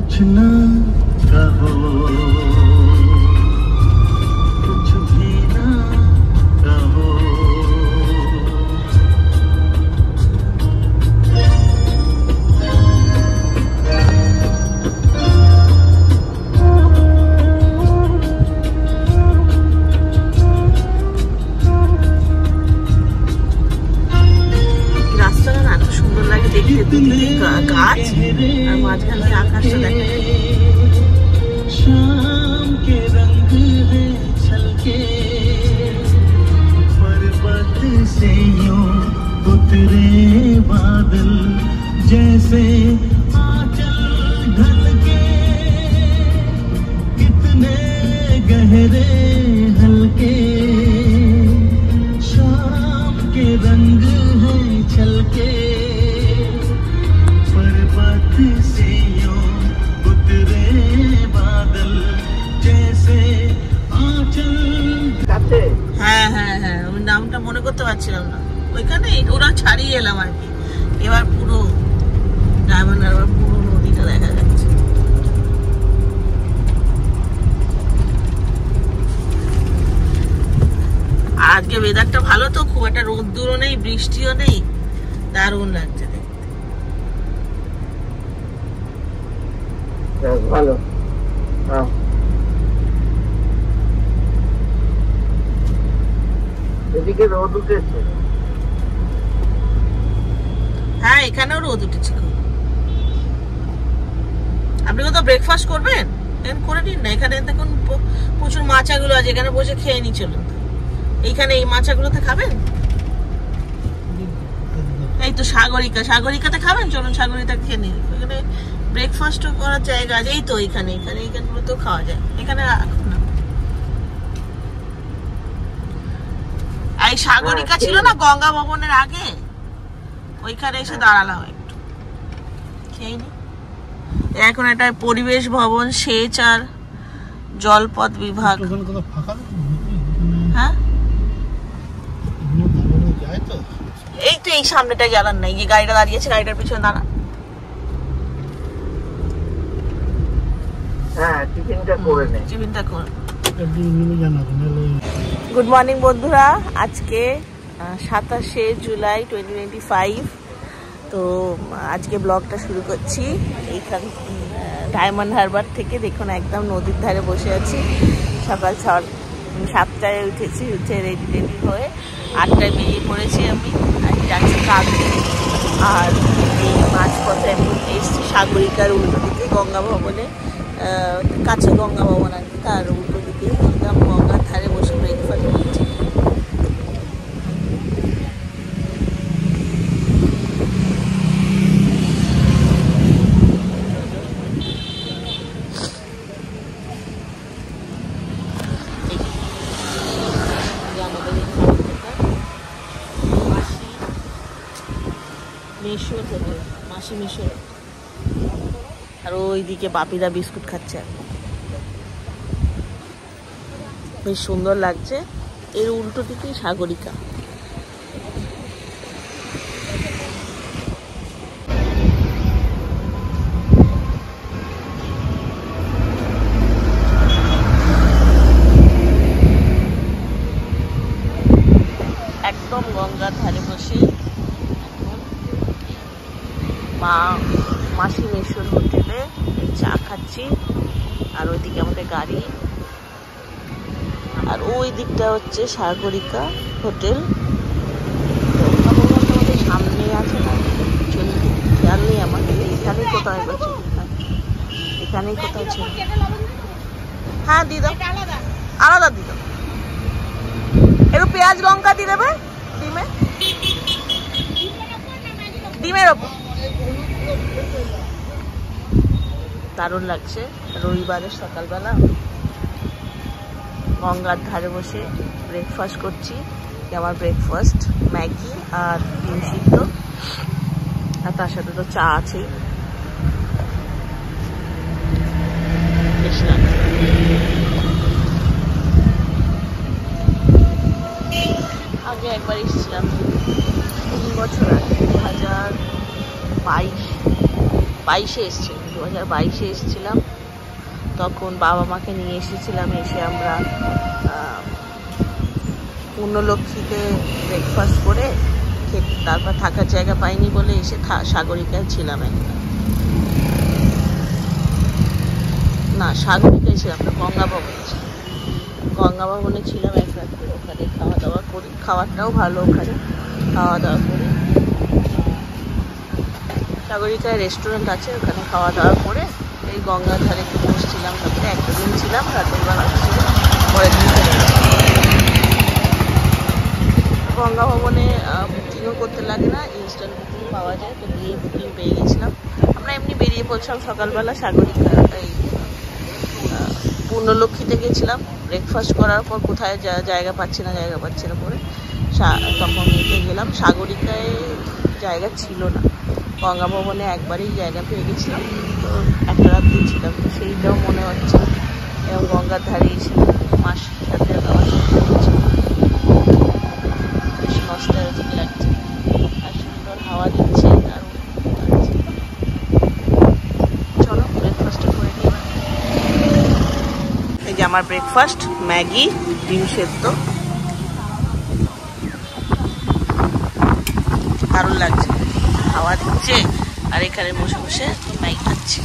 कुछ न कहो, कुछ भी न कहो। গাছ আর মাঝখানে আকাশটা দেখা शाम के रंग है छलके पर्वत से यूं उतरे बादल जैसे आंचल ढलके कितने गहरे हल्के शाम के रंग है छलके से यूं उतरे बादल जैसे आंचल। হ্যাঁ হ্যাঁ হ্যাঁ ওই নামটা মনে করতে পারছিলাম না। ওইখানে ওরা ছাড়িয়ে এলাম আর কি। এবার পুরো ডায়মন্ড হারবার পুরো নদীটা দেখা যাচ্ছে। আজকে ওয়েদারটা ভালো তো, খুব একটা রোদ্দুরও নেই বৃষ্টিও নেই, দারুণ লাগছে দেখতে। ভালো। এদিকে রোদ উঠেছে। হ্যাঁ এখানেও রোদ উঠেছে। আপনি কোথাও ব্রেকফাস্ট করবেন? এখানে করে নিন না, এখানে দেখুন প্রচুর মাচাগুলো আছে, এখানে বসে খেয়ে নি চলুন। এইখানে এই মাচাগুলোতে খাবেন? এই তো সাগরিকা, সাগরিকাতে খাবেন, চলুন সাগরিকা খেয়ে নিন। এখানে ব্রেকফাস্টও করার জায়গা আছে, এই তো এখানে এখানে এখানগুলোতেও খাওয়া যায়। এখানে রাখুন না। এই সাগরিকা ছিল না গঙ্গা ভবনের আগে, ওইখানে এসে দাঁড়ালাম একটু খেয়ে নি। এখন এটা পরিবেশ ভবন, সেচ আর জলপথ বিভাগ। হ্যাঁ এই তো এই সামনেটা জ্বালান নাই, যে গাড়িটা দাঁড়িয়েছে গাড়িটার পিছনে দাঁড়ান। গুড মর্নিং বন্ধুরা, আজকে 27শে জুলাই 2025। তো আজকে ব্লগটা শুরু করছি এইখান ডায়মন্ড হারবার থেকে। দেখুন একদম নদীর ধারে বসে আছি। সকাল 7টায় উঠেছি, উঠে রেডি রেডি হয়ে 8টায় বেরিয়ে পড়েছি আমি। যাচ্ছি কাঁদতে। আর এই মাঝপথে আমি এসেছি সাগরিকার উল্টো দিকে গঙ্গা ভবনে, কাছে গঙ্গা ভবন আর কি, তার উল্টো দিকে একদম গঙ্গার ধারে বসে ব্রেকফাস্ট করছি। মেশোর হোটেল, মাসি মেশোর। আর ওইদিকে বাপিদা বিস্কুট খাচ্ছে, বেশ সুন্দর লাগছে। এর উল্টো দিকে সাগরিকা। একদম গঙ্গার ধারে বসে মাসি মেশোর হোটেলে চা খাচ্ছি। আর ওইদিকে আমাদের গাড়ি, আর ওই দিকটা হচ্ছে সাগরিকা হোটেল। আমাদের সামনে আছে না, খেয়াল নেই আমার, এখানেই কোথায় গেছে, এখানেই কোথায় ছিল। হ্যাঁ দিয়ে দাও, আলাদা দিয়ে দাও। একটু পেঁয়াজ লঙ্কা দিয়ে দেবে ডিমের ওপর। দারুণ লাগছে রবিবারের সকালবেলা গঙ্গার ধারে বসে ব্রেকফাস্ট করছি। আমার ব্রেকফাস্ট ম্যাগি আর ডিম সিদ্ধ, আর তার সাথে তো চা আছেই। বেশ লাগছে। আগে একবার এসেছিলাম 3 বছর আগে, 2022-এ এসেছিলাম, 2022-এ এসেছিলাম, তখন বাবা মাকে নিয়ে এসেছিলাম। এসে আমরা পূর্ণলক্ষ্মীতে ব্রেকফাস্ট করে তারপর থাকার জায়গা পাইনি বলে এসে সাগরিকায় ছিলাম একটা। না, সাগরিকায় ছিলাম না, গঙ্গা ভবনে ছিলাম। গঙ্গা ভবনে ছিলাম এক রাত্রে, ওখানে খাওয়া দাওয়া করি। খাবারটাও ভালো, ওখানে খাওয়া দাওয়া করি। সাগরিকায় রেস্টুরেন্ট আছে, ওখানে খাওয়া দাওয়া করে এই গঙ্গার ধারে একটু বসছিলাম। তারপরে একটা দিন ছিলাম, রাতের বেলা ছিল, পরের দিন চলে গেলাম। গঙ্গা ভবনে বুকিংও করতে লাগে না, ইনস্ট্যান্ট বুকিং পাওয়া যায়। তো গিয়ে বুকিং পেয়ে গেছিলাম। আমরা এমনি বেরিয়ে পড়ছিলাম সকালবেলা। সাগরিকা এই পূর্ণলক্ষ্মীতে গেছিলাম, ব্রেকফাস্ট করার পর কোথায় জায়গা পাচ্ছি না করে তখন গেলাম। সাগরিকায় জায়গা ছিল না, গঙ্গা ভবনে একবারেই জায়গা পেয়ে গেছিলাম। তো একটা রাত্রি ছিলাম, তো সেইটাও মনে হচ্ছে। এবং গঙ্গার ধারে এসে মাসির সাথে বেশ নস্টালজিক লাগছে, আর সুন্দর হাওয়া দিচ্ছে, দারুণ লাগছে। চলো ব্রেকফাস্টটা করে নিই। এই যে আমার ব্রেকফাস্ট, ম্যাগি, ডিম সেদ্ধ, দারুণ লাগছে, হাওয়া দিচ্ছে আর এখানে বসে বসে ম্যাগি খাচ্ছি।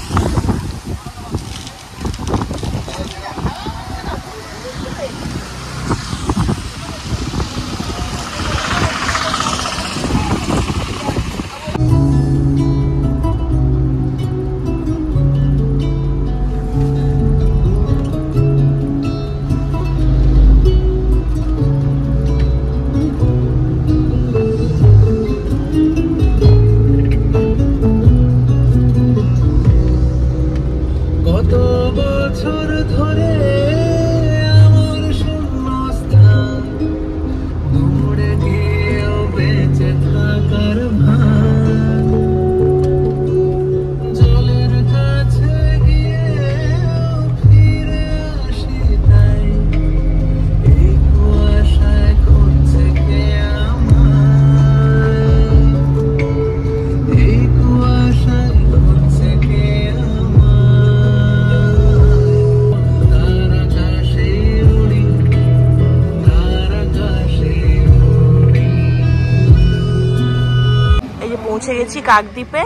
পৌঁছে গেছি কাকদ্বীপে।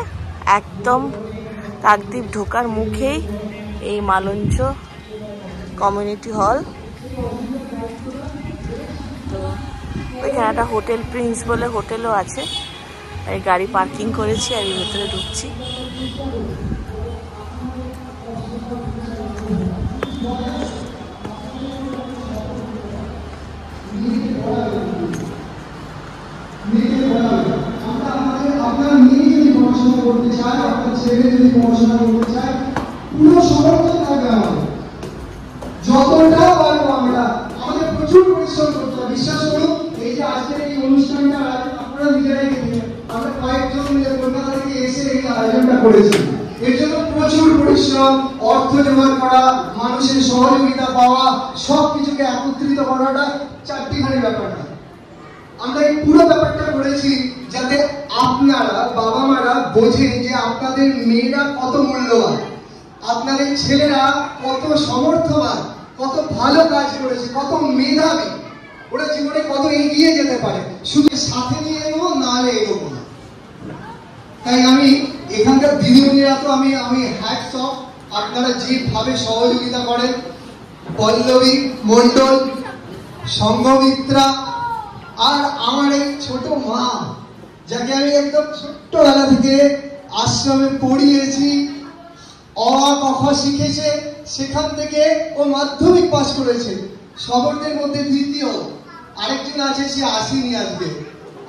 একদম কাকদ্বীপ ঢোকার মুখেই এই মালঞ্চ কমিউনিটি হল। তো ওইখানে একটা হোটেল প্রিন্স বলে হোটেলও আছে। এই গাড়ি পার্কিং করেছি আর এর ভেতরে ঢুকছি। করতে চায়, আপনার ছেলে যদি পড়াশোনা করতে চায়, পুরো সমর্থন থাকবে আমাদের। যতটা পারবো আমরা, আমাদের প্রচুর পরিশ্রম করতে হবে। বিশ্বাস করুন, এই যে আজকের এই অনুষ্ঠানটা আপনারা নিজেরাই দেখেছেন, আমরা কয়েকজন মিলে কলকাতা থেকে এসে এই আয়োজনটা করেছি। এর জন্য প্রচুর পরিশ্রম, অর্থ জোগাড় করা, মানুষের সহযোগিতা পাওয়া, সবকিছুকে একত্রিত করাটা চারটিখানি ব্যাপার না। আমরা এই পুরো ব্যাপারটা করেছি যাতে আপনারা বাবা মারা বোঝেন যে আপনাদের মেয়েরা কত মূল্যবান, আপনাদের ছেলেরা কত সমর্থবান, কত ভালো কাজ করেছে, কত মেধাবী, ওরা জীবনে কত এগিয়ে যেতে পারে। শুধু সাথে নিয়ে এগোবো, নাহলে এগোবো না। তাই আমি এখানকার দিদিমণিরা তো আমি হ্যাটস অফ, আপনারা যেভাবে সহযোগিতা করেন। পল্লবী মন্ডল, সংঘমিত্রা, আর আমার এই ছোট মা, যাকে আমি একদম ছোট্টবেলা থেকে আশ্রমে পড়িয়েছি, অ ক খ শিখেছে, সেখান থেকে ও মাধ্যমিক পাস করেছে, সবরদের মধ্যে দ্বিতীয়। আরেকজন আছে, সে আসেনি আজকে,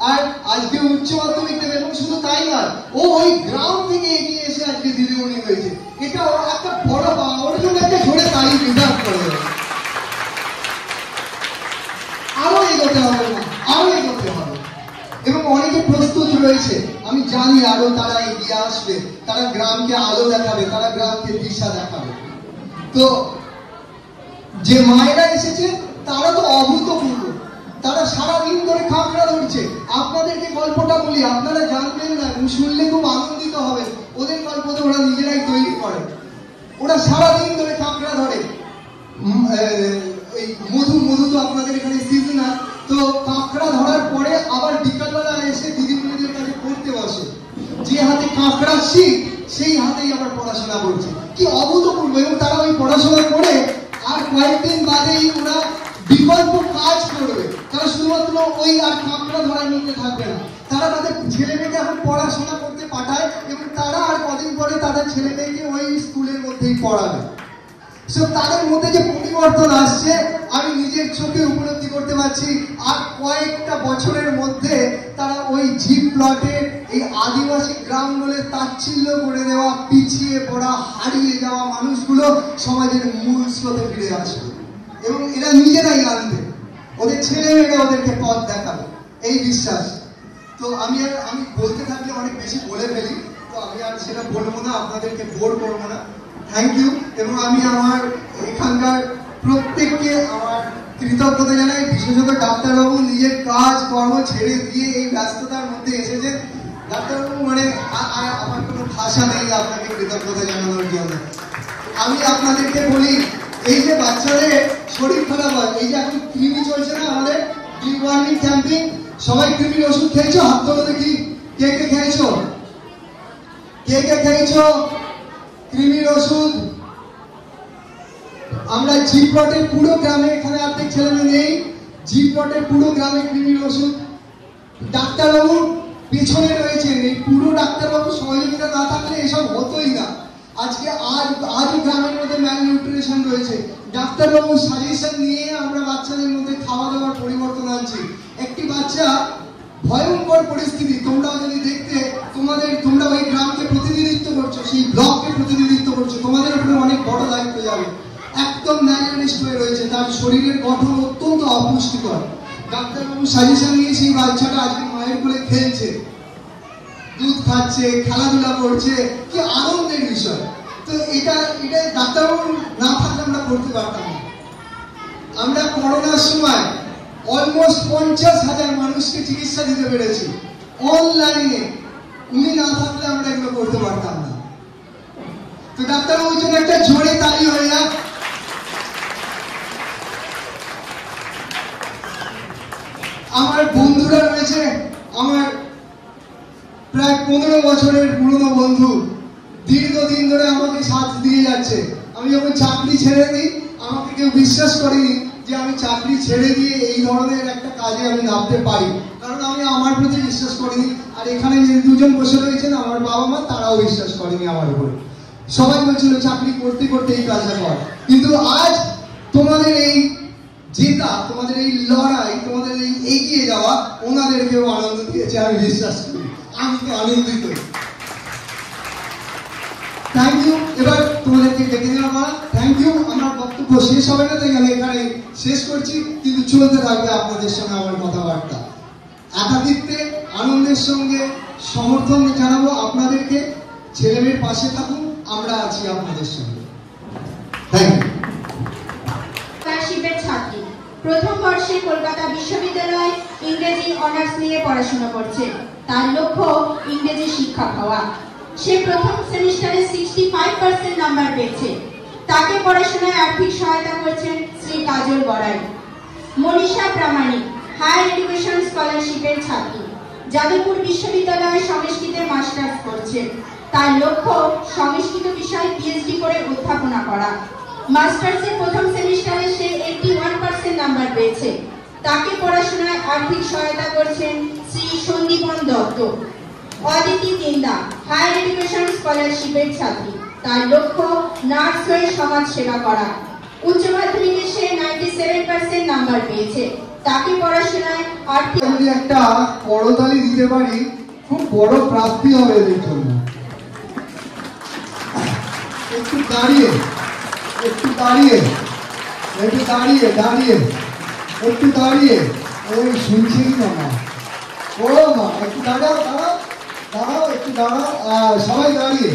আর আজকে উচ্চ মাধ্যমিক দেবে। এবং শুধু তাই নয়, ও ওই গ্রাম থেকে এগিয়ে এসে আজকে দিদিমণি হয়েছে। এটা ওর একটা বড় পাওয়া, ওর জন্য একটা ঝরে তাই ডিজার্ভ করে। আরো এগোতে হবে না, আরো এগোতে হবে। এবং অনেকে প্রস্তুত রয়েছে, আমি জানি আরো তারা এগিয়ে আসবে, তারা গ্রামকে আলো দেখাবে, তারা গ্রামকে দিশা দেখাবে। তো যে মায়েরা এসেছে তারা তো অভূতপূর্ব, তারা সারাদিন ধরে খাগড়া ধরছে। আপনাদেরকে গল্পটা বলি, আপনারা জানবেন না এবং শুনলে খুব আনন্দিত হবে। ওদের গল্প তো ওরা নিজেরাই তৈরি করে। ওরা সারাদিন ধরে কাঁকড়া ধরে, এই মধু তো আপনাদের এখানে সিজনাল, তো কাঁকড়া ধরার পরে আবার বিকালবেলা এসে দিদিমণিদের কাছে পড়তে বসে। যে হাতে কাঁকড়া শিখ সেই হাতেই আবার পড়াশোনা করছে। কি অভূতপূর্ব! এবং তারা ওই পড়াশোনা করে আর কয়েকদিন বাদেই ওরা বিকল্প কাজ করবে। তারা শুধুমাত্র ওই আর কাঁকড়া ধরার মধ্যে থাকবে না, তারা তাদের ছেলে মেয়েকে এখন পড়াশোনা করতে পাঠায় এবং তারা আর কদিন পরে তাদের ছেলে মেয়েকে ওই স্কুলের মধ্যেই পড়াবে। তাদের মধ্যে যে পরিবর্তন আসছে আমি নিজের চোখে উপলব্ধি করতে পারছি। আর কয়েকটা বছরের মধ্যে তারা ওই জিপ প্লটে এই আদিবাসী গ্রামগুলোর তাচ্ছিল্য করে দেওয়া, পিছিয়ে পড়া, হারিয়ে যাওয়া মানুষগুলো সমাজের মূল স্রোতে ফিরে আসবে এবং এরা নিজেরাই আনবে, ওদের ছেলে মেয়েরা ওদেরকে পথ দেখাবে, এই বিশ্বাস। তো আমি বলতে থাকলে অনেক বেশি বলে ফেলি, তো আমি আর সেটা বলবো না, আপনাদেরকে বোর করবো না। Thank you. এবং আমি আমার এখানকার প্রত্যেককে আমার কৃতজ্ঞতা জানাই, বিশেষত ডাক্তারবাবু নিজের কাজ কর্ম ছেড়ে দিয়ে এই ব্যস্ততার মধ্যে এসেছেন। ডাক্তারবাবু মানে আমার কোনো ভাষা নেই আপনাকে কৃতজ্ঞতা জানানোর জন্য। আমি আপনাদেরকে বলি, এই যে বাচ্চাদের শরীর খারাপ হয়, এই যে এখন কৃমি চলছে না আমাদের ডিওয়ার্মিং ক্যাম্পিং, সবাই কৃমির ওষুধ খেয়েছো? হাত তোলো দেখি, কে কে খেয়েছো? কে কে খেয়েছো কৃমির ওষুধ? আমরা জি প্লটের পুরো গ্রামে, এখানে অর্ধেক ছেলেমেয়ে নেই, জি প্লটের পুরো গ্রামে কৃমির ওষুধ। ডাক্তারবাবু পেছনে রয়েছেন, এই পুরো ডাক্তারবাবু সহযোগিতা না থাকলে এসব হতোই না। আজকে আজও গ্রামের মধ্যে ম্যালনিউট্রিশন রয়েছে। ডাক্তারবাবু সাজেশন নিয়ে আমরা বাচ্চাদের মধ্যে খাওয়া দাওয়ার পরিবর্তন আনছি। একটি বাচ্চা ভয়ঙ্কর পরিস্থিতি, তোমরাও যদি দেখতে, তোমরা ওই গ্রামকে প্রতিনিধিত্ব করছো, সেই ব্লককে প্রতিনিধিত্ব করছো, তোমাদের উপরে অনেক বড় দায়িত্ব যাবে। একদম ম্যালনিউট্রিশন হয়ে রয়েছে, তার শরীরের গঠন অত্যন্ত অপুষ্টিকর। ডাক্তারবাবু সাজেশন নিয়ে সেই বাচ্চাটা আজকে মায়ের কোলে খেলছে, দুধ খাচ্ছে, খেলাধুলা করছে, কি আনন্দের বিষয়। তো এটা ডাক্তারবাবু না থাকলে আমরা করতে পারতাম না। আমরা করোনার সময় অলমোস্ট 50,000 মানুষকে চিকিৎসা দিতে পেরেছি অনলাইনে। উনি না থাকলে আমরা এগুলো করতে পারতাম না। তো ডাক্তারবাবুর জন্য একটা জোরে তালি হয়ে যাক। আমার বন্ধুরা রয়েছে, আমার প্রায় 15 বছরের পুরনো বন্ধু, দীর্ঘদিন ধরে আমাকে সাথ দিয়ে যাচ্ছে। আমি যখন চাকরি ছেড়ে দিই, আমাকে কেউ বিশ্বাস করেনি যে আমি চাকরি ছেড়ে দিয়ে এই ধরনের একটা কাজে আমি নামতে পারি, কারণ আমি আমার প্রতি বিশ্বাস করিনি। আর এখানে যে দুজন বসে রয়েছেন আমার বাবা মা, তারাও বিশ্বাস করেনি আমার উপরে। সবাই বলছিল চাকরি করতে করতে এই কাজটা কর। কিন্তু আজ তোমাদের এই জেতা, তোমাদের এই লড়াই, তোমাদের এই এগিয়ে যাওয়া ওনাদেরকেও আনন্দ দিয়েছে, আমি বিশ্বাস করি। আমি তো আনন্দিত। Thank you. এবার তোমাদেরকে ডেকে নেওয়া মা, থ্যাংক ইউ। আমার বক্তব্য শেষ হবে না, তাই আমি এখানে শেষ করছি, কিন্তু চলতে থাকবে আপনাদের সঙ্গে আমার কথাবার্তা। একাকিত্বে আনন্দের সঙ্গে সমর্থন জানাবো আপনাদেরকে। ছেলেমেয়ের পাশে থাকুন, আমরা আছি আপনাদের সঙ্গে। Thank you. ছাত্রী, প্রথম বর্ষে কলকাতা বিশ্ববিদ্যালয় ইংরেজি অনার্স নিয়ে পড়াশোনা করছে। তার লক্ষ্য ইংরেজি শিক্ষক হওয়া। সে প্রথম সেমিস্টারে 65% নাম্বার পেয়েছে। তাকে পড়াশোনায় আর্থিক সহায়তা করছেন শ্রী কাজল বড়াই। মনীষা প্রামাণিক হায়ার এডুকেশন স্কলারশিপের ছাত্রী, যাদবপুর বিশ্ববিদ্যালয়ে সংস্কৃতে মাস্টার্স করছে। তার লক্ষ্য সংস্কৃত বিষয়ে পিএইচডি করে অধ্যাপনা করা। মাস্টার্সের প্রথম সেমিস্টারে সে 81% নাম্বার পেয়েছে। তাকে পড়াশোনায় আর্থিক সহায়তা করছেন শ্রী সন্দীপন দত্ত। অদিতি দিন্দা হায়ার এডুকেশন স্কলারশিপের ছাত্রী, তার লক্ষ্য নার্স হয়ে সমাজ সেবা করা। উচ্চ মাধ্যমিকে সে 97% নাম্বার পেয়েছে। তাকে পড়াশোনায় আর্থিক একটা করতালি দিতে পারি, খুব বড় প্রাপ্তি হবে এদের জন্য। একটু দাঁড়িয়ে ওই শুনছেই না মা, ও মা একটু দাঁড়াও, একটু দাঁড়াও, সবাই দাঁড়িয়ে।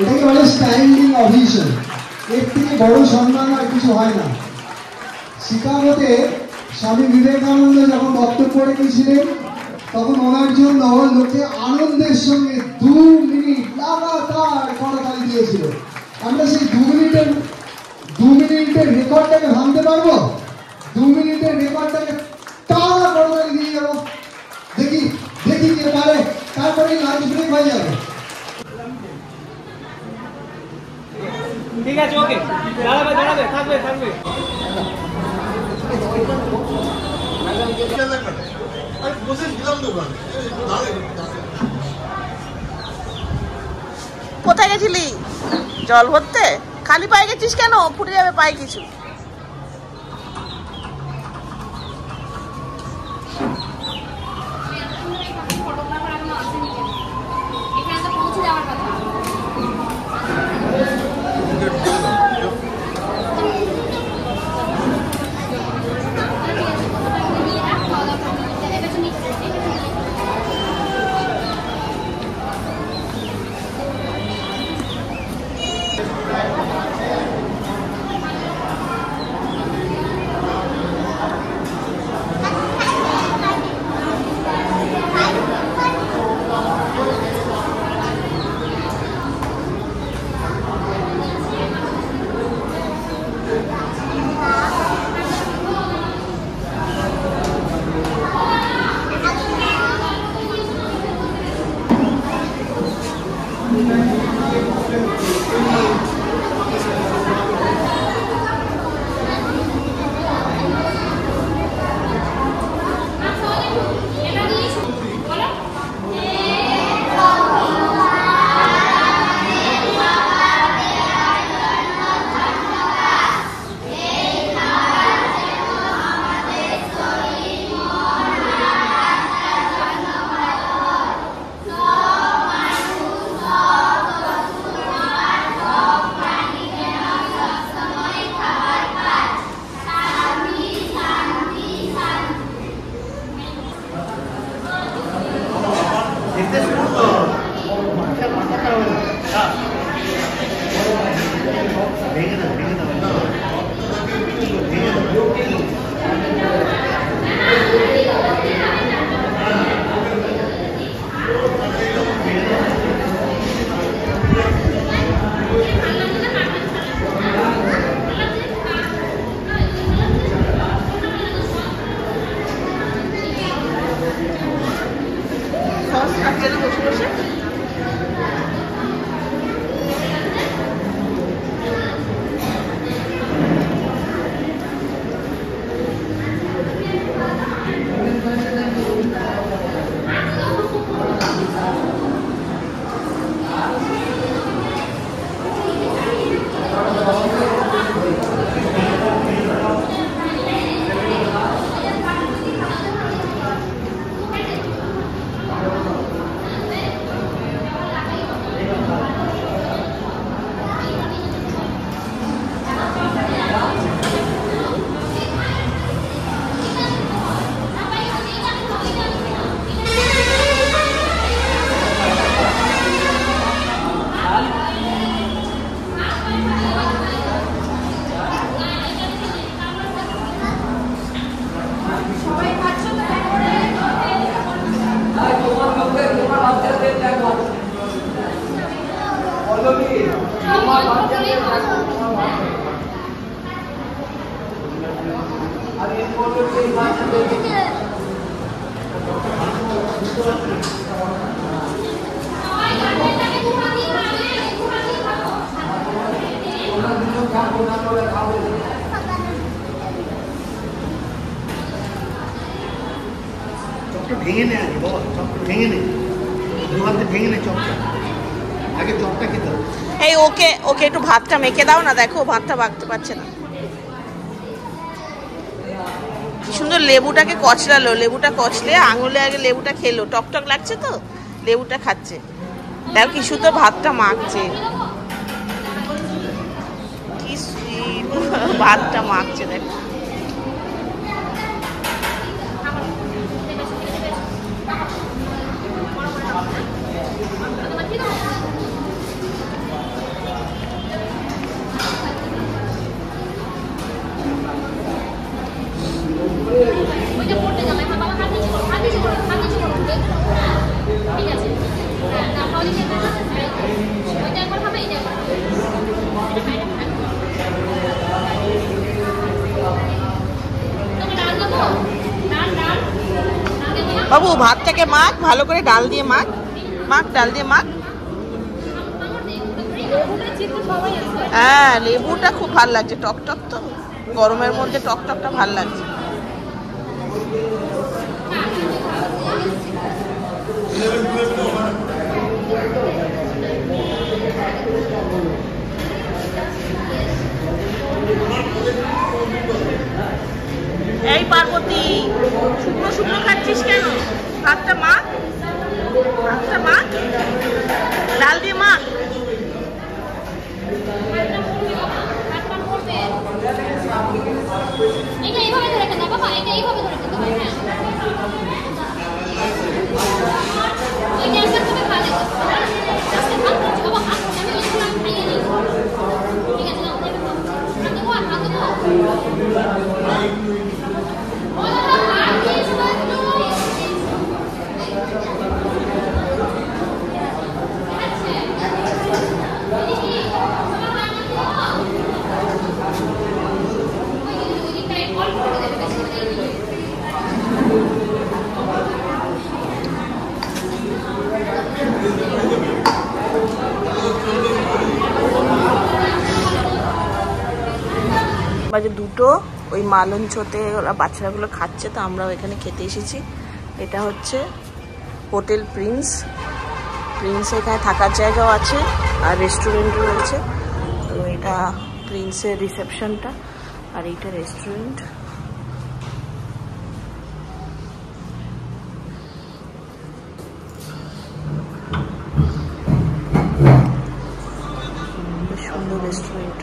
এটাকে বলে স্ট্যান্ডিং অভিশন। এর থেকে বড় সম্মান আর কিছু হয় না। শিকাগোতে স্বামী বিবেকানন্দ যখন বক্তব্য রেখেছিলেন, তখন ওনার জন্য লোকে আনন্দের সঙ্গে 2 মিনিট লাগাতার করতালি দিয়েছিল। আমরা সেই 2 মিনিটের রেকর্ডটাকে ভাঙতে পারবো? 2 মিনিটের রেকর্ডটাকে টানা করতালি দিয়ে যাবো, দেখি কে পারে। তারপরে লাঞ্চ ব্রেক হয়ে যাবে। ঠিক আছে, ওকে, দাঁড়াবে, থাকবে। কোথায় গেছিলি জল ভরতে? খালি পায়ে গেছিস কেন? ফুটে যাবে পায়ে কিছু। ভেঙে নে আগে বাবা, চপটা ভেঙে নে, দু হাতে ভেঙে নে চপটা, আগে চপটা খেতে হবে। এই ওকে ওকে একটু ভাতটা মেখে দাও না, দেখো ভাতটা মাখতে পারছে না। কি সুন্দর লেবুটাকে কচলালো, লেবুটা কচলে আঙুলে আগে লেবুটা খেলো, টকটক লাগছে তো লেবুটা খাচ্ছে। দেখো কি সুন্দর ভাতটা মাখছে, কি সুইট ভাতটা মাখছে দেখো। বাবু ভাতটাকে মাখ, ভালো করে ডাল দিয়ে মাখ, ডাল দিয়ে মাখ। হ্যাঁ, লেবুটা খুব ভালো লাগছে, টক টক তো গরমের মধ্যে টক টকটা ভালো লাগছে। এই পার্বতী, শুকনো শুকনো খাচ্ছিস কেন? ভাতটা মাখ, ডাল দিয়ে মাখ। এটা এইভাবে ধরে খেতে বাবা, এটা এইভাবে ধরে খেতে হয়। হ্যাঁ, ওইটা একবার তুমি খালে আস্তে ভাত করছো বাবা, হাত আমি ওইগুলো আমি খাইয়ে নিই। ঠিক আছে, নাও দেবে তো হাত দেবো, হাত দেবো। ওরা হাত দিয়ে সবাই বাজে 2টো, ওই মালঞ্চতে ওরা বাচ্চাগুলো খাচ্ছে, তো আমরাও এখানে খেতে এসেছি। এটা হচ্ছে হোটেল প্রিন্স। এখানে থাকার জায়গাও আছে আর রেস্টুরেন্টও রয়েছে। তো এটা প্রিন্সের রিসেপশনটা আর এইটা রেস্টুরেন্ট। বেশ সুন্দর রেস্টুরেন্ট।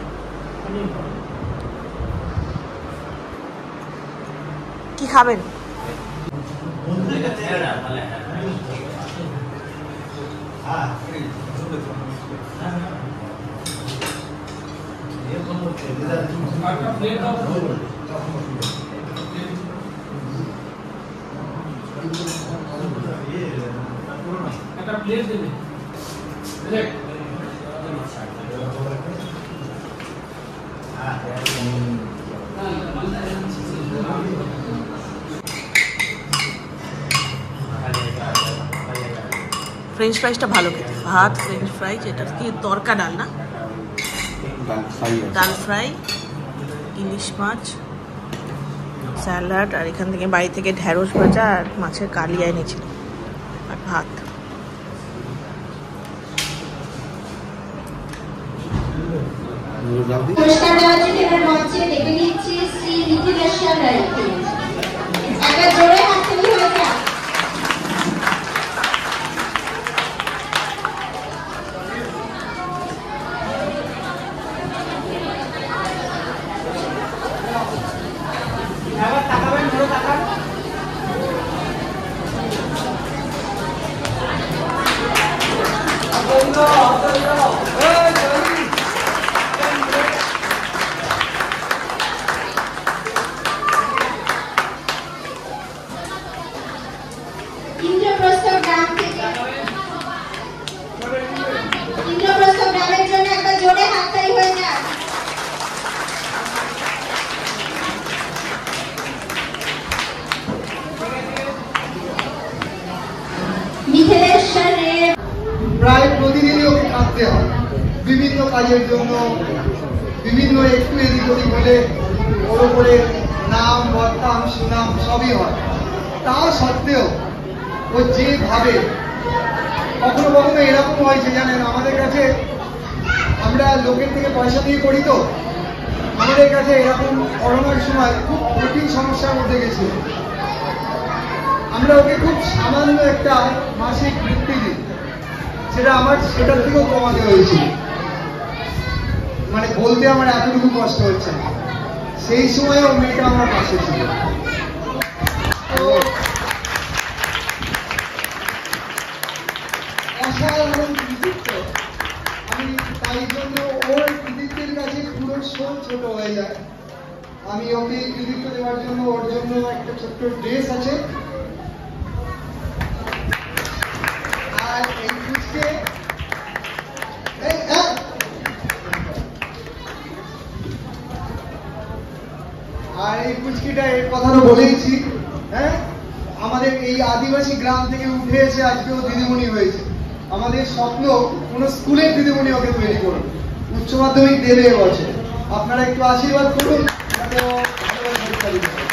কি খাবেন? একটা প্লেট দেবে। ফ্রেঞ্চ ফ্রাইসটা ভালো খেতে, ভাত ফ্রেঞ্চ ফ্রাইজ, এটা কি তরকা ডাল না, ডাল ফ্রাই, ইলিশ মাছ, স্যালাড, আর এখান থেকে বাড়ি থেকে ঢেঁড়স ভাজা আর মাছের কালিয়া এনেছিল, আর ভাত। পুরস্কার দেওয়ার জন্য এবার মঞ্চে ডেকে নিচ্ছি শ্রী মিথিলেশ্বর রায়কে। একবার জোরে হাততালি হয়ে যাক। এবার তাকাবেন, ধরে তাকান। ইন্দ্রপ্রস্থ গ্রামের জন্য একবার জোরে হাততালি হয়ে যাক। মিথিলেশ্বরের প্রায় প্রতিদিনই ওকে কাঁদতে হয় বিভিন্ন কাজের জন্য, বিভিন্ন একটু এদিক ওদিক হলে ওর ওপরে নাম বদনাম সুনাম সবই হয়। তা সত্ত্বেও ও যেভাবে, কখনো কখনো এরকম হয়েছে জানেন, আমাদের কাছে, আমরা লোকের থেকে পয়সা দিয়ে করি, তো আমাদের কাছে এরকম করোনার সময় খুব কঠিন সমস্যার মধ্যে গেছিল। আমরা ওকে খুব সামান্য একটা মাসিক বৃত্তি দিই, সেটার থেকেও কমাতে হয়েছিল। মানে বলতে আমার এতটুকু কষ্ট হচ্ছে, সেই সময়ও মেয়েটা আমার পাশে ছিল। অসাধারণ কৃতিত্ব। আমি তাই জন্য ওর কৃতিত্বের কাছে পুরো ছোট হয়ে যায়। আমি ওকে কৃতিত্ব দেওয়ার জন্য ওর জন্য একটা ছোট্ট ড্রেস আছে, আর এই পুচকে আর এই পুচকিটা এর কথা তো বলেইছি। হ্যাঁ, আমাদের এই আদিবাসী গ্রাম থেকে উঠে এসে আজকেও দিদিমণি হয়েছে। আমাদের স্বপ্ন কোনো স্কুলের দিদিমণি ওকে তৈরি করুন, উচ্চ মাধ্যমিক দেবে এবছর। আপনারা একটু আশীর্বাদ করুন যাতে ও ভালোভাবে পরীক্ষা দিতে পারে।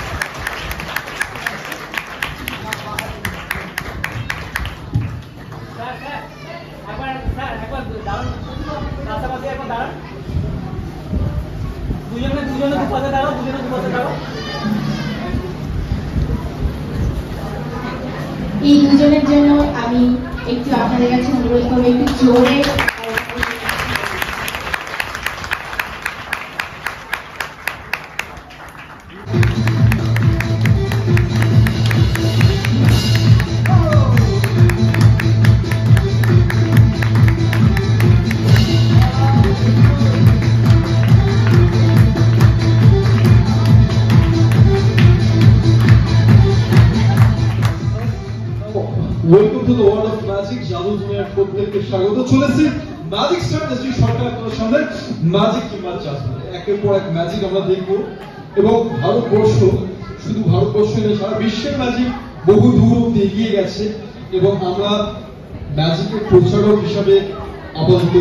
এই দুজনের জন্য আমি একটু আপনাদের কাছে অনুরোধ করবো একটু জোরে welcome to the world of magic. জাদু দুনিয়ার প্রত্যেককে স্বাগত। চলেছে ম্যাজিক স্টার শ্রী সরকার আপনার সামনে ম্যাজিক কিংবা জাদু, একের পর এক ম্যাজিক আমরা দেখবো। এবং ভারতবর্ষ, শুধু ভারতবর্ষ নয়, সারা বিশ্বের ম্যাজিক বহু দূর অব্দি এগিয়ে গেছে এবং আমরা ম্যাজিকের প্রচারক হিসাবে আপাতত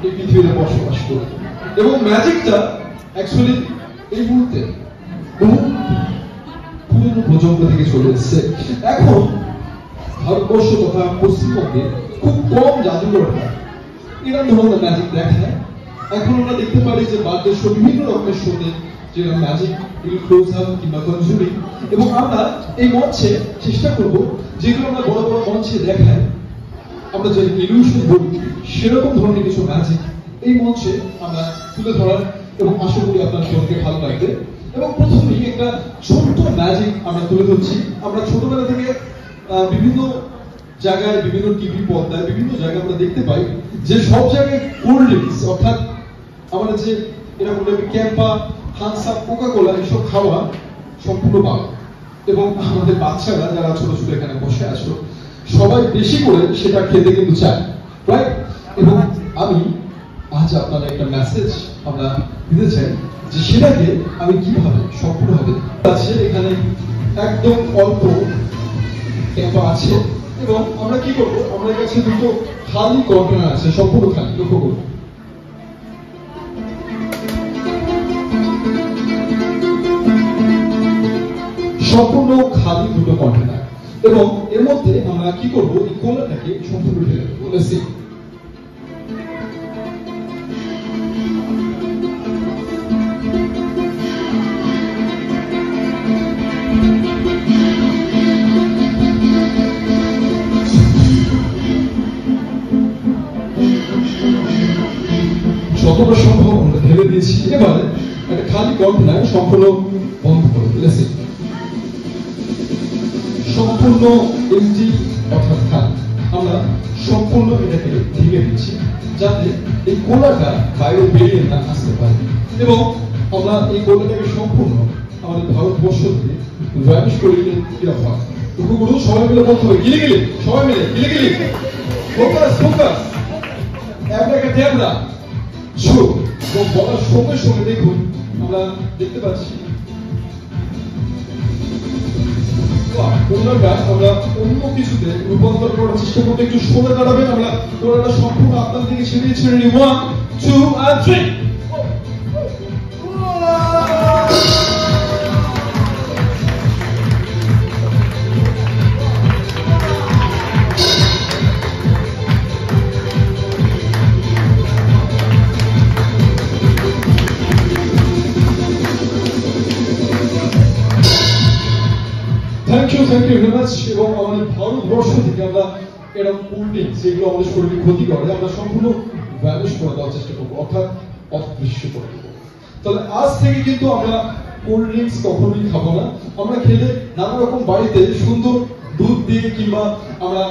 এই পৃথিবীতে বসবাস করি। এবং ম্যাজিকটা অ্যাকচুয়ালি এই মুহূর্তে বহু পুরনো প্রজন্ম থেকে চলে এসছে। এখন ভারতবর্ষ তথা পশ্চিমবঙ্গে খুব কম জাদুঘররা এরকম ধরনের ম্যাজিক দেখায়। এখন আমরা দেখতে পারি যে বাংলাদেশ বিভিন্ন রকমের শোতে যেরকম ম্যাজিক কিংবা কনজুরিং, এবং আমরা এই মঞ্চে চেষ্টা করব যেগুলো আমরা বড় বড় মঞ্চে দেখাই, আমরা যে ইলিউশন বলি সেরকম ধরনের কিছু ম্যাজিক এই মঞ্চে আমরা তুলে ধরার, এবং আশা করি আপনার সবাইকে ভালো লাগবে। এবং প্রথমেই একটা ছোট্ট ম্যাজিক আমরা তুলে ধরছি। আমরা ছোটবেলা থেকে বিভিন্ন জায়গায়, বিভিন্ন টিভি পর্দায়, বিভিন্ন জায়গায় আমরা দেখতে পাই যে সব জায়গায় কোল্ড ড্রিঙ্কস, অর্থাৎ আমরা যে এরকম Campa, Thums Up, Coca Cola এসব খাওয়া সম্পূর্ণ বাদ। এবং আমাদের বাচ্চারা যারা ছোট ছোট এখানে বসে আছো সবাই বেশি করে সেটা খেতে কিন্তু চায়, রাইট? এবং আমি আজ আপনাদের একটা মেসেজ আমরা দিতে চাই যে সেটাকে আমি কিভাবে সম্পূর্ণভাবে আছে। এখানে একদম অল্প ক্যাম্পা আছে এবং আমরা কি করবো, আমাদের কাছে দুটো খালি কন্টেনার আছে, সম্পূর্ণ খালি, লক্ষ্য করবো। সম্পূর্ণ খালি দুটো কন্টেনার, এবং এর মধ্যে আমরা কি করবো, এই কোলাটাকে সম্পূর্ণ ঢেলে দেবো। বলেছি যতটা সম্ভব আমরা ঢেলে দিয়েছি। এবারে একটা খালি কন্টেনার সম্পূর্ণ বন্ধ করে ফেলেছি, সম্পূর্ণ এমটি অর্থাৎ খালি। আমরা সম্পূর্ণ এটাকে ঢেকে দিচ্ছি যাতে এই কোলাটা বাইরে বেরিয়ে না আসতে পারে, এবং আমরা এই কোলাটাকে সম্পূর্ণ আমাদের ভারতবর্ষ থেকে ভ্যানিশ করে দিলে কিরকম হয়। টুকুগুলো সবাই মিলে বলতে হবে, গিলে গিলে, সবাই মিলে গিলে গিলে, ফোকাস ফোকাস, একটা ক্যামেরা শুট। এবং বলার সঙ্গে সঙ্গে দেখুন আমরা দেখতে পাচ্ছি কোলাটা আমরা অন্য কিছুতে রূপান্তর করার চেষ্টা করতে একটু সরে দাঁড়াবেন। আমরা কোলাটা সম্পূর্ণ আপনার দিকে ছেড়ে ছেড়ে নিই। 1 2 and 3। Thank you very much. এবং আমাদের ভারতবর্ষ থেকে আমরা এরকম কোল্ড ড্রিঙ্কস যেগুলো আমাদের শরীরে ক্ষতি করে আমরা সম্পূর্ণ ভ্যানিশ করে দেওয়ার চেষ্টা করবো, অর্থাৎ অদৃশ্য করে দেবো। তাহলে আজ থেকে কিন্তু আমরা কোল্ড ড্রিঙ্কস কখনোই খাবো না। আমরা খেলে নানা রকম বাড়িতে সুন্দর দুধ দিয়ে কিংবা আমরা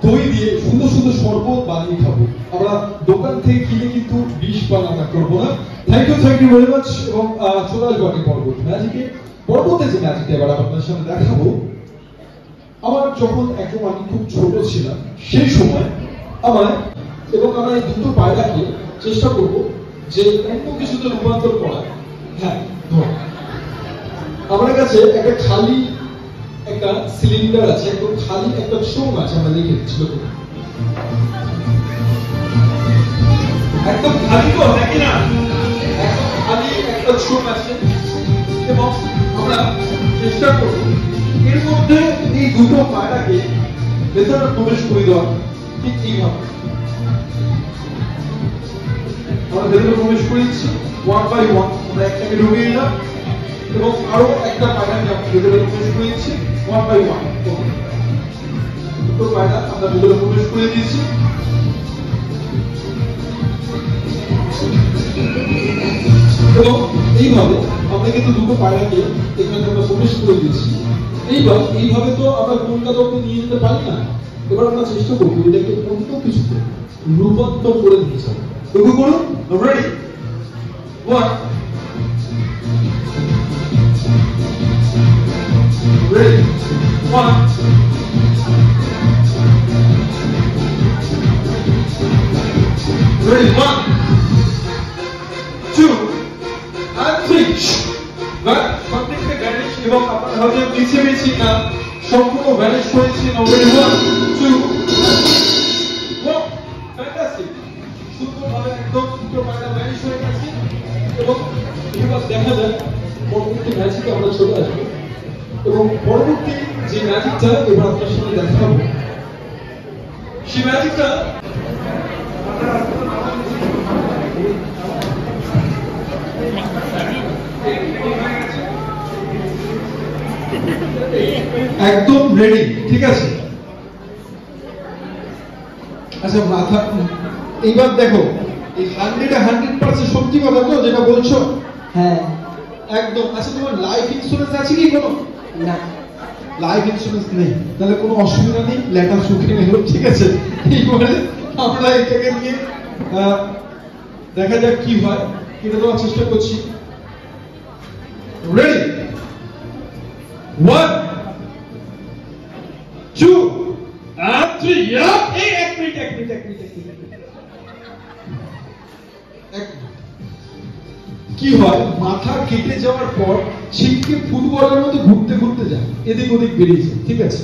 দই দিয়ে সুন্দর সুন্দর শরবত বানিয়ে খাবো। আমরা দোকান থেকে কিনে কিন্তু বিষ পান আমরা করবো না। Thank you very much. এবং চলে আসবো আগে পরবর্তী ম্যাজিকে। পরবর্তী যে ম্যাজিকটা এবার আপনাদের সামনে দেখাবো, আমার যখন একদম আমি খুব ছোট ছিলাম সেই সময় আমার, এবং আমরা এই দুটো পায়রাকে চেষ্টা করব যে অন্য কিছুতে রূপান্তর করা। হ্যাঁ, আমার কাছে একটা খালি একটা সিলিন্ডার আছে, একদম খালি একটা চোঙ আছে, আমরা লিখে দিচ্ছিল একদম খালি তো নাকি না, একদম খালি একটা চোঙ আছে এবং আমরা চেষ্টা করব এর মধ্যে এই দুটো পায়রাকে ভেতরে প্রবেশ করে দেওয়া। ঠিক এইভাবে আমরা ভেতরে প্রবেশ করে দিচ্ছি 1 বাই 1, আমরা একটাকে ঢুকিয়ে নিলাম এবং আরো একটা পায়রাকে আমরা ভেতরে প্রবেশ করে দিচ্ছি 1 বাই 1। দুটো পায়রা আমরা ভেতরে প্রবেশ করে দিয়েছি এবং এইভাবে আমরা কিন্তু দুটো পায়রাকে এখানে আমরা প্রবেশ করে দিয়েছি। এইভাবে তো আমরা কলকাতাকে নিয়ে যেতে পারি না, এবার আমরা চেষ্টা করবো এটাকে অন্য কিছুতে রূপান্তর করে দিতে হবে। লক্ষ্য করুন, ready 1 ready 1 ready 1 2 and 3 but প্রত্যেকটা ভ্যানিশ এবং আপনারা হয়তো নিচে বেশি না সম্পূর্ণ ভ্যানিশ হয়েছে। রেডি 1 2 ওয়াও ফ্যান্টাস্টিক, সুন্দরভাবে একদম দুটো পায়রা ভ্যানিশ হয়ে গেছে এবং এবার দেখা যায় পরবর্তী ম্যাজিকে আমরা চলে আসবো এবং পরবর্তী যে ম্যাজিকটা এবার আপনার সাথে দেখাবো সেই ম্যাজিকটা একদম রেডি। ঠিক আছে, আচ্ছা মাথা এইবার দেখো এই 100% সত্যি কথা তো যেটা বলছো? হ্যাঁ একদম। আচ্ছা তোমার লাইফ ইন্স্যুরেন্স আছে কি কোনো? না, লাইফ ইন্স্যুরেন্স নেই, তাহলে কোনো অসুবিধা নেই, লেটার সুখে নেই। ঠিক আছে, এইবারে আমরা এটাকে নিয়ে দেখা যাক কি হয়, কেটে দেওয়ার চেষ্টা করছি। রেডি 1 2 and 3 এই এক মিনিট কি হয়, মাথা কেটে যাওয়ার পর ছিটকে ফুটবলের মতো ঘুরতে ঘুরতে যায়, এদিক ওদিক বেরিয়ে যায়। ঠিক আছে,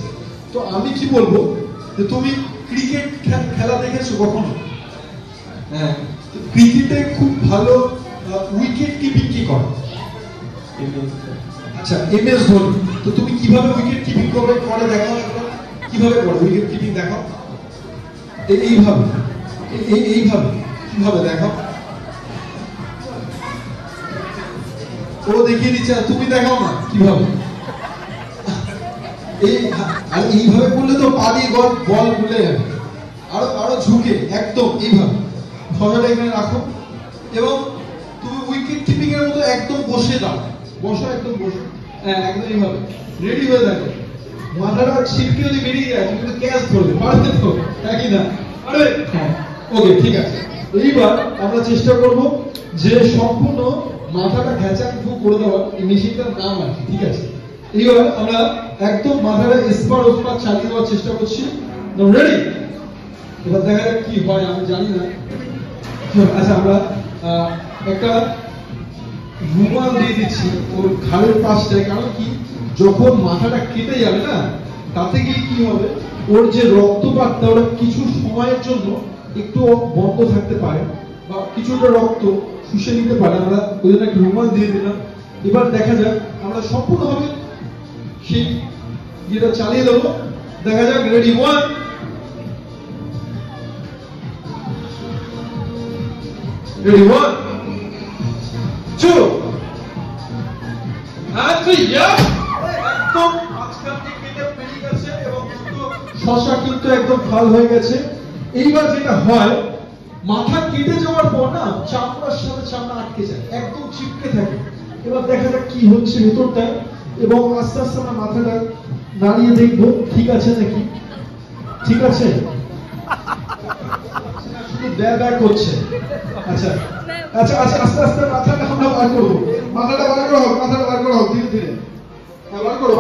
তো আমি কি বলবো যে তুমি ক্রিকেট খেলা দেখেছো কখনো? হ্যাঁ, ক্রিকেটে খুব ভালো উইকেট কিপিং কি করে? আচ্ছা MS ধোনি। তো তুমি কিভাবে উইকেট কিপিং করে দেখাও, কিভাবে করে উইকেট কিপিং দেখাও? এইভাবে কিভাবে দেখাও? ও দেখিয়ে দিচ্ছে, তুমি দেখাও না কিভাবে। এইভাবে করলে তো পা দিয়ে বল ভুলে যাবে, আরো ঝুঁকে একদম এইভাবে ধরাটা এখানে রাখো এবং তুমি উইকেট কিপিং এর মতো একদম বসে যাও, একদম বসো। হ্যাঁ একদম এইভাবে রেডি হয়ে দেখো, মাথাটা ছিটকে যদি বেরিয়ে যায় তুমি কিন্তু ক্যাচ ধরবে, পারবে তো নাকি না? পারবে? হ্যাঁ ওকে ঠিক আছে। এইবার আমরা চেষ্টা করব যে সম্পূর্ণ মাথাটা ঘেঁচাঘু করে দেওয়ার, এই মেশিনটার নাম আছে। ঠিক আছে, এইবার আমরা একদম মাথাটা এসপার ওসপার চালিয়ে দেওয়ার চেষ্টা করছি। রেডি, এবার দেখা যাক কি হয়, আমি জানি না। আচ্ছা আমরা একটা রুমাল দিয়ে দিচ্ছি ওর ঘাড়ের পাশটায়, কারণ কি যখন মাথাটা কেটে যাবে না তাতে গিয়ে কি হবে, ওর যে রক্তপাতটা ওটা কিছু সময়ের জন্য একটু বন্ধ থাকতে পারে বা কিছুটা রক্ত শুষে নিতে পারে। আমরা ওই জন্য একটা রুমাল দিয়ে দিলাম। এবার দেখা যাক আমরা সম্পূর্ণভাবে সেই ইয়েটা চালিয়ে দেবো। দেখা যাক, রেডি 1 রেডি 1 2 and 3 একদম মাঝখান থেকে কেটে বেরিয়ে গেছে এবং শশা কিন্তু একদম ফাল হয়ে গেছে। এইবার যেটা হয়, মাথা কেটে যাওয়ার পর না চামড়ার সাথে চামড়া আটকে যায়, একদম চিপকে থাকে। এবার দেখা যাক কি হচ্ছে ভেতরটা এবং আস্তে আস্তে আমরা মাথাটা নাড়িয়ে দেখবো ঠিক আছে নাকি। ঠিক আছে, শুধু ব্যয় করছে। আচ্ছা আচ্ছা আচ্ছা আস্তে আস্তে মাথাটা আমরা বার করবো, মাথাটা বার করা হোক ধীরে ধীরে। বার করো।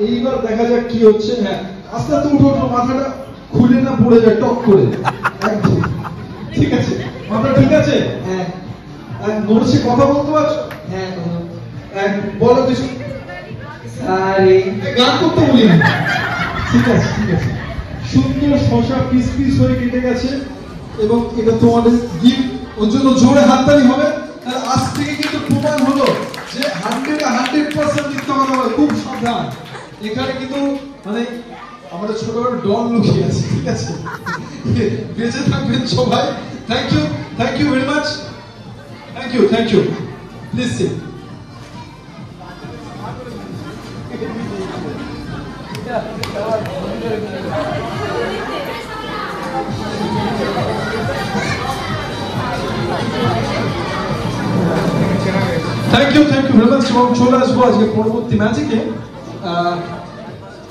এইবার দেখা যাক কি হচ্ছে। হ্যাঁ আস্তে আস্তে উঠো, মাথাটা খুলে না পড়ে যায় টক করে একদম। ঠিক আছে, মাথা ঠিক আছে? হ্যাঁ। নড়ছে, কথা বলতে পারছো? হ্যাঁ বলো কিছু। আরে গান করতে বলি না। ঠিক আছে ঠিক আছে, সুন্দর শশা পিস পিস হয়ে কেটে গেছে এবং এটা তোমাদের গিফট। ওর জন্য জোরে হাততালি হবে। আর আজ থেকে কিন্তু প্রমাণ হলো যে 100% মিথ্যা কথা বলে, খুব সাবধান। এখানে কিন্তু মানে আমাদের ছোট বড় ডন লুকিয়ে আছে, ঠিক আছে? বেঁচে থাকবেন সবাই। Thank you very much, thank you. Please sit. Thank you very much. এবং চলে আসবো আজকে পরবর্তী ম্যাজিকে।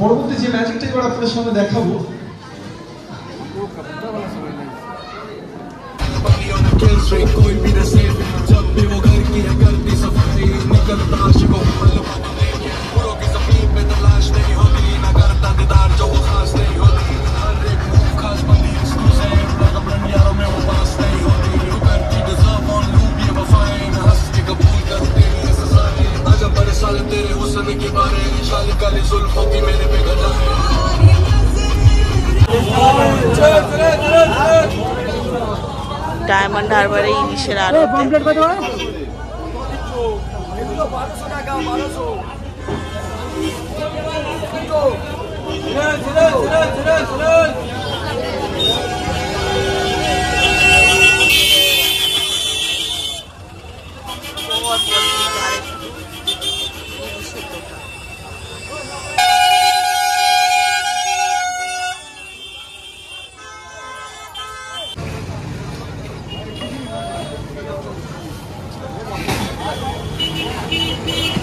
পরবর্তী যে ম্যাজিকটা এবার আপনাদের সামনে দেখাবো, कोई भी रसे जब भी वो घर की है करती सफाई निकलता आशिकों को पूरों की ज़मीन पे तलाश नहीं होती ना करता दीदार जो वो खास नहीं होती हर एक मुंह खास बंदी एक्सक्लूसिव लगन यारों में वो पास नहीं होती वो करती डिजर्व ऑन लूप ये वफाएं ना हंस के कबूल करते हैं सजाएं आजा परेशान तेरे हुस्न के बारे निशानी काली जुल्फों की मेरे पे गजाएं ডায়মন্ড হারবারে ইলিশের আড়তে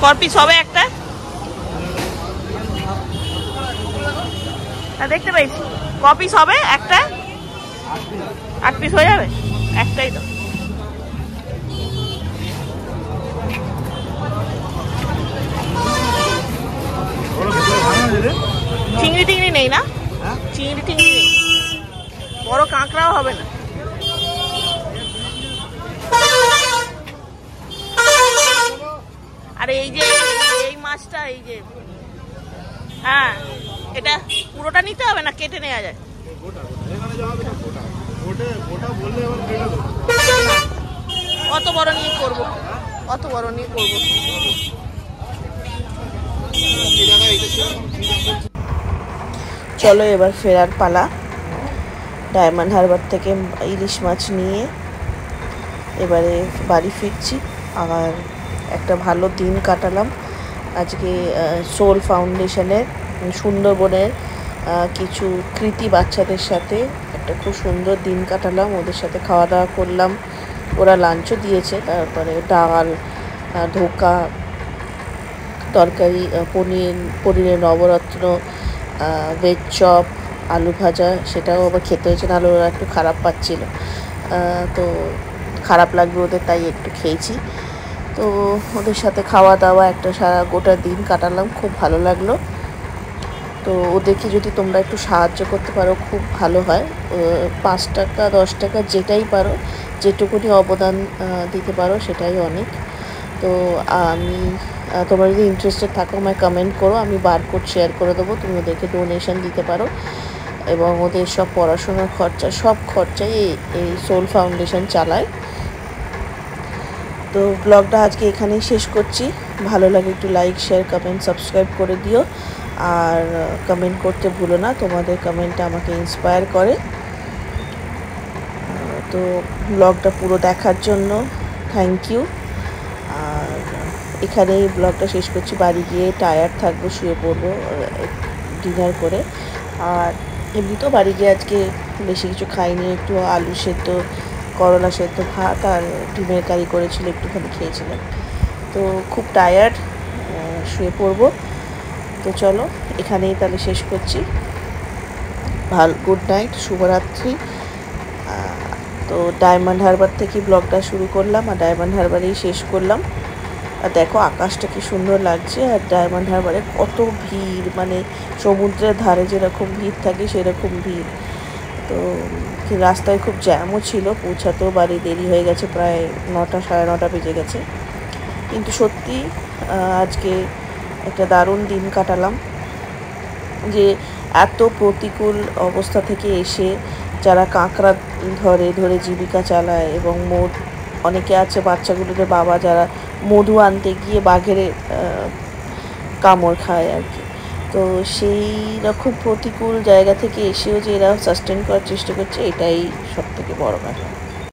কপিস হবে একটা, দেখতে পাইছি কপিস হবে একটা, 8 পিস হয়ে যাবে একটাই তো। চিংড়ি টিংড়ি নেই না? চিংড়ি টিংড়ি নেই, বড় কাঁকড়াও হবে না। আরে এই যে এই মাছটা, এই যে হ্যাঁ, এটা পুরোটা নিতে হবে না কেটে নেওয়া যায়? অত বড় নিয়ে করবো, অত বড় নিয়ে করবো। চলো এবার ফেরার পালা। ডায়মন্ড হারবার থেকে ইলিশ মাছ নিয়ে এবারে বাড়ি ফিরছি। আর একটা ভালো দিন কাটালাম আজকে। সোল ফাউন্ডেশনের সুন্দরবনের কিছু কৃতি বাচ্চাদের সাথে একটা খুব সুন্দর দিন কাটালাম। ওদের সাথে খাওয়া দাওয়া করলাম, ওরা লাঞ্চও দিয়েছে। তারপরে ডাল, ধোকা, তরকারি, পনিরের নবরত্ন, ভেজ চপ, আলু ভাজা, সেটাও আবার খেতে হয়েছে, নাহলে ওরা একটু খারাপ পাচ্ছিল। তো খারাপ লাগবে ওদের, তাই একটু খেয়েছি। তো ওদের সাথে খাওয়া দাওয়া একটা সারা গোটা দিন কাটালাম, খুব ভালো লাগলো। তো ওদেরকে যদি তোমরা একটু সাহায্য করতে পারো খুব ভালো হয়। 5 টাকা 10 টাকা যেটাই পারো, যেটুকুনি অবদান দিতে পারো সেটাই অনেক। তো আমি তোমরা যদি ইন্টারেস্টেড থাকো আমায় কমেন্ট করো, আমি বারকোড শেয়ার করে দেবো, তুমি ওদেরকে ডোনেশন দিতে পারো। এবং ওদের সব পড়াশোনার খরচা, সব খরচাই এই সোল ফাউন্ডেশন চালায়। তো ব্লগটা আজকে এখানেই শেষ করছি। ভালো লাগে একটু লাইক, শেয়ার, কমেন্ট, সাবস্ক্রাইব করে দিও। আর কমেন্ট করতে ভুলো না, তোমাদের কমেন্টটা আমাকে ইন্সপায়ার করে। তো ব্লগটা পুরো দেখার জন্য থ্যাংক ইউ। আর এখানেই ব্লগটা শেষ করছি। বাড়ি গিয়ে টায়ার্ড থাকবো, শুয়ে পড়বো ডিনার করে। আর এমনিতেও বাড়ি গিয়ে আজকে বেশি কিছু খাইনি, একটু আলু সেদ্ধ, করলা সেদ্ধ, ভাত আর ডিমের কারি করেছিল, একটুখানি খেয়েছিলাম। তো খুব টায়ার্ড, শুয়ে পড়বো। তো চলো এখানেই তাহলে শেষ করছি। গুড নাইট, শুভরাত্রি। তো ডায়মন্ড হারবার থেকে ব্লগটা শুরু করলাম আর ডায়মন্ড হারবারেই শেষ করলাম। আর দেখো আকাশটা কি সুন্দর লাগছে। আর ডায়মন্ড হারবারে কত ভিড়, মানে সমুদ্রের ধারে যেরকম ভিড় থাকে সেরকম ভিড়। তো রাস্তায় খুব জ্যামও ছিল, পৌঁছাতেও বাড়ি দেরি হয়ে গেছে, প্রায় 9টা 9:30 বেজে গেছে। কিন্তু সত্যি আজকে একটা দারুণ দিন কাটালাম। যে এত প্রতিকূল অবস্থা থেকে এসে যারা কাঁকড়া ধরে জীবিকা চালায়, এবং অনেকে আছে বাচ্চাগুলোদের বাবা যারা মধু আনতে গিয়ে বাঘের কামড় খায় আর কি। তো সেই রকম প্রতিকূল জায়গা থেকে এসেও যে এরা সাস্টেন করার চেষ্টা করছে, এটাই সব থেকে বড় কথা।